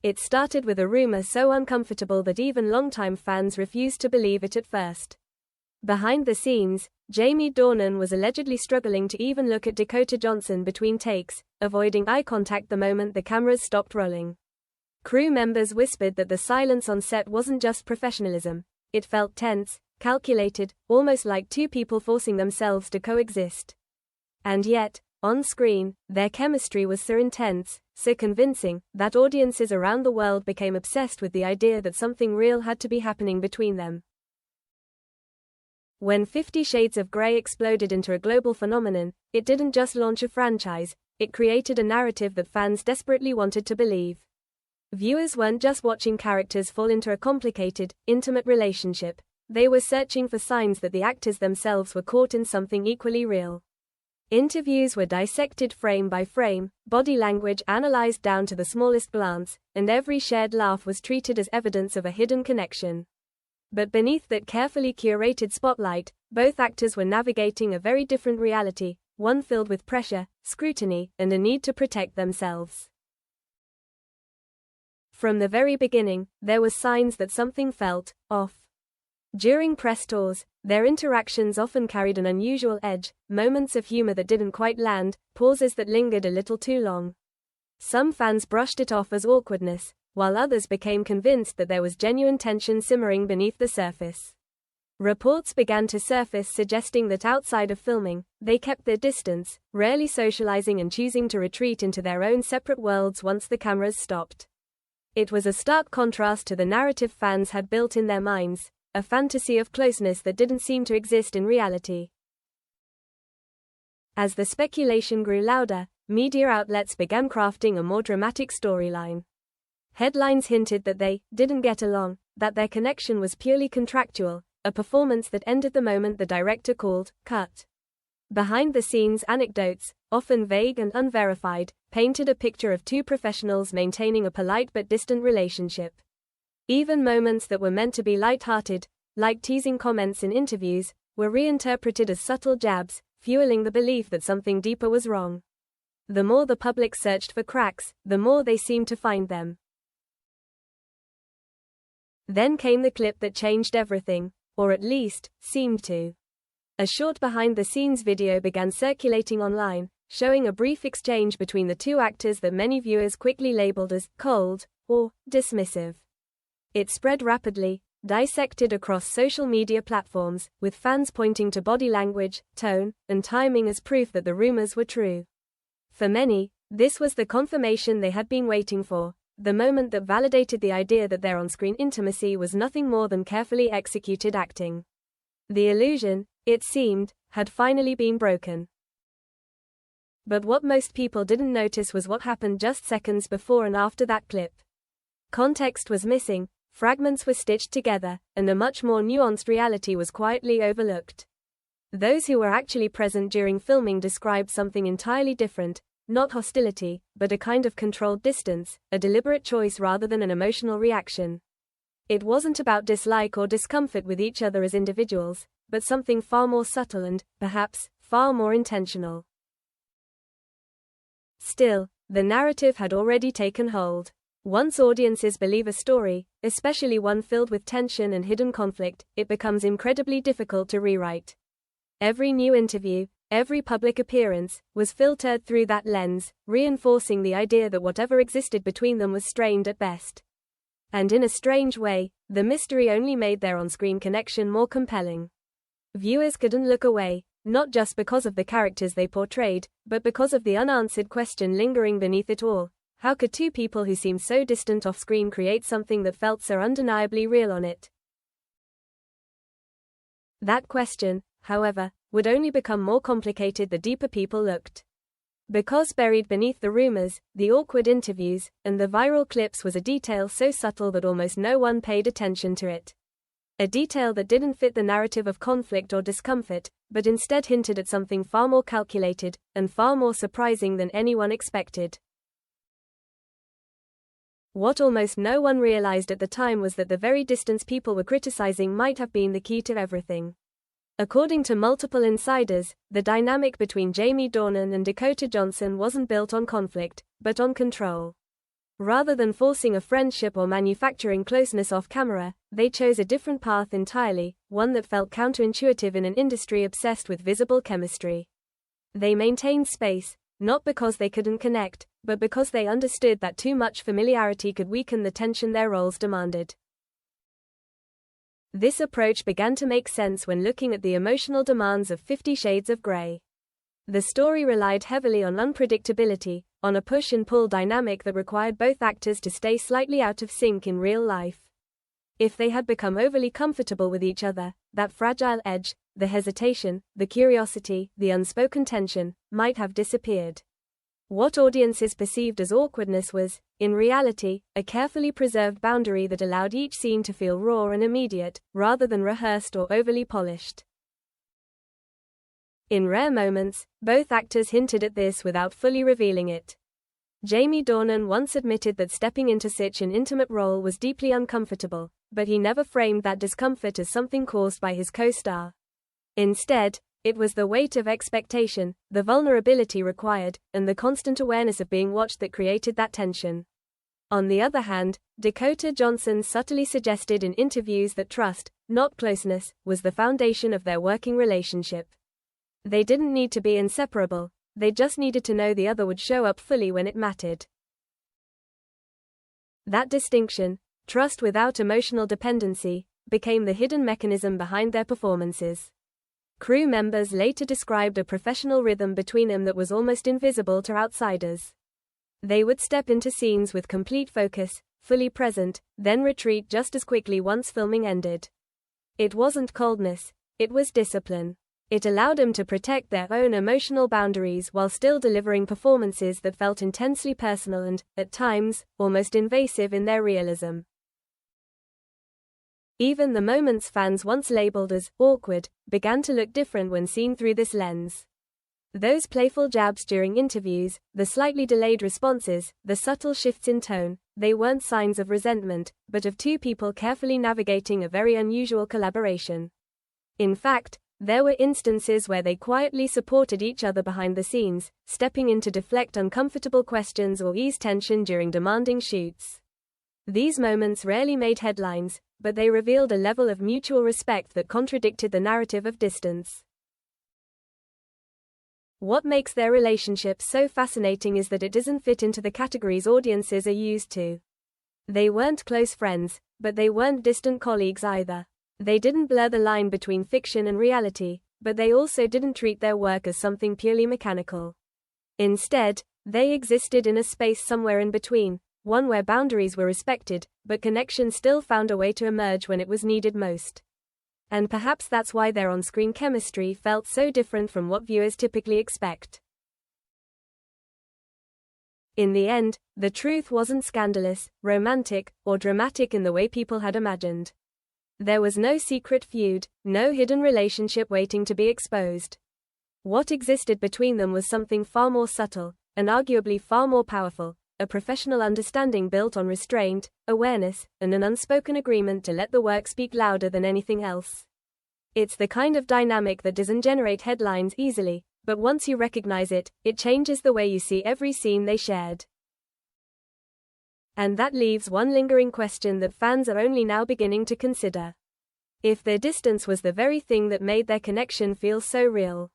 It started with a rumor so uncomfortable that even longtime fans refused to believe it at first. Behind the scenes, Jamie Dornan was allegedly struggling to even look at Dakota Johnson between takes, avoiding eye contact the moment the cameras stopped rolling. Crew members whispered that the silence on set wasn't just professionalism. It felt tense, calculated, almost like two people forcing themselves to coexist. And yet, on screen, their chemistry was so intense, so convincing, that audiences around the world became obsessed with the idea that something real had to be happening between them. When 50 Shades of Grey exploded into a global phenomenon, it didn't just launch a franchise, it created a narrative that fans desperately wanted to believe. Viewers weren't just watching characters fall into a complicated, intimate relationship. They were searching for signs that the actors themselves were caught in something equally real. Interviews were dissected frame by frame, body language analyzed down to the smallest glance, and every shared laugh was treated as evidence of a hidden connection. But beneath that carefully curated spotlight, both actors were navigating a very different reality, one filled with pressure, scrutiny, and a need to protect themselves. From the very beginning, there were signs that something felt off. During press tours, their interactions often carried an unusual edge, moments of humor that didn't quite land, pauses that lingered a little too long. Some fans brushed it off as awkwardness, while others became convinced that there was genuine tension simmering beneath the surface. Reports began to surface suggesting that outside of filming, they kept their distance, rarely socializing and choosing to retreat into their own separate worlds once the cameras stopped. It was a stark contrast to the narrative fans had built in their minds, a fantasy of closeness that didn't seem to exist in reality. As the speculation grew louder, media outlets began crafting a more dramatic storyline. Headlines hinted that they didn't get along, that their connection was purely contractual, a performance that ended the moment the director called cut. Behind-the-scenes anecdotes, often vague and unverified, painted a picture of two professionals maintaining a polite but distant relationship. Even moments that were meant to be light-hearted, like teasing comments in interviews, were reinterpreted as subtle jabs, fueling the belief that something deeper was wrong. The more the public searched for cracks, the more they seemed to find them. Then came the clip that changed everything, or at least, seemed to. A short behind-the-scenes video began circulating online, showing a brief exchange between the two actors that many viewers quickly labeled as cold or dismissive. It spread rapidly, dissected across social media platforms, with fans pointing to body language, tone, and timing as proof that the rumors were true. For many, this was the confirmation they had been waiting for, the moment that validated the idea that their on-screen intimacy was nothing more than carefully executed acting. The illusion, it seemed, had finally been broken. But what most people didn't notice was what happened just seconds before and after that clip. Context was missing, fragments were stitched together, and a much more nuanced reality was quietly overlooked. Those who were actually present during filming described something entirely different, not hostility, but a kind of controlled distance, a deliberate choice rather than an emotional reaction. It wasn't about dislike or discomfort with each other as individuals, but something far more subtle and, perhaps, far more intentional. Still, the narrative had already taken hold. Once audiences believe a story, especially one filled with tension and hidden conflict, it becomes incredibly difficult to rewrite. Every new interview, every public appearance, was filtered through that lens, reinforcing the idea that whatever existed between them was strained at best. And in a strange way, the mystery only made their on-screen connection more compelling. Viewers couldn't look away, not just because of the characters they portrayed, but because of the unanswered question lingering beneath it all. How could two people who seemed so distant off-screen create something that felt so undeniably real on it? That question, however, would only become more complicated the deeper people looked. Because buried beneath the rumors, the awkward interviews, and the viral clips was a detail so subtle that almost no one paid attention to it. A detail that didn't fit the narrative of conflict or discomfort, but instead hinted at something far more calculated, and far more surprising than anyone expected. What almost no one realized at the time was that the very distance people were criticizing might have been the key to everything. According to multiple insiders, the dynamic between Jamie Dornan and Dakota Johnson wasn't built on conflict, but on control. Rather than forcing a friendship or manufacturing closeness off camera, they chose a different path entirely, one that felt counterintuitive in an industry obsessed with visible chemistry. They maintained space, not because they couldn't connect, but because they understood that too much familiarity could weaken the tension their roles demanded. This approach began to make sense when looking at the emotional demands of 50 Shades of Grey. The story relied heavily on unpredictability, on a push and pull dynamic that required both actors to stay slightly out of sync in real life. If they had become overly comfortable with each other, that fragile edge, the hesitation, the curiosity, the unspoken tension, might have disappeared. What audiences perceived as awkwardness was, in reality, a carefully preserved boundary that allowed each scene to feel raw and immediate, rather than rehearsed or overly polished. In rare moments, both actors hinted at this without fully revealing it. Jamie Dornan once admitted that stepping into such an intimate role was deeply uncomfortable, but he never framed that discomfort as something caused by his co-star. Instead, it was the weight of expectation, the vulnerability required, and the constant awareness of being watched that created that tension. On the other hand, Dakota Johnson subtly suggested in interviews that trust, not closeness, was the foundation of their working relationship. They didn't need to be inseparable, they just needed to know the other would show up fully when it mattered. That distinction, trust without emotional dependency, became the hidden mechanism behind their performances. Crew members later described a professional rhythm between them that was almost invisible to outsiders. They would step into scenes with complete focus, fully present, then retreat just as quickly once filming ended. It wasn't coldness, it was discipline. It allowed them to protect their own emotional boundaries while still delivering performances that felt intensely personal and, at times, almost invasive in their realism. Even the moments fans once labeled as awkward began to look different when seen through this lens. Those playful jabs during interviews, the slightly delayed responses, the subtle shifts in tone, they weren't signs of resentment, but of two people carefully navigating a very unusual collaboration. In fact, there were instances where they quietly supported each other behind the scenes, stepping in to deflect uncomfortable questions or ease tension during demanding shoots. These moments rarely made headlines, but they revealed a level of mutual respect that contradicted the narrative of distance. What makes their relationship so fascinating is that it doesn't fit into the categories audiences are used to. They weren't close friends, but they weren't distant colleagues either. They didn't blur the line between fiction and reality, but they also didn't treat their work as something purely mechanical. Instead, they existed in a space somewhere in between, one where boundaries were respected, but connection still found a way to emerge when it was needed most. And perhaps that's why their on-screen chemistry felt so different from what viewers typically expect. In the end, the truth wasn't scandalous, romantic, or dramatic in the way people had imagined. There was no secret feud, no hidden relationship waiting to be exposed. What existed between them was something far more subtle, and arguably far more powerful, a professional understanding built on restraint, awareness, and an unspoken agreement to let the work speak louder than anything else. It's the kind of dynamic that doesn't generate headlines easily, but once you recognize it, it changes the way you see every scene they shared. And that leaves one lingering question that fans are only now beginning to consider. If their distance was the very thing that made their connection feel so real,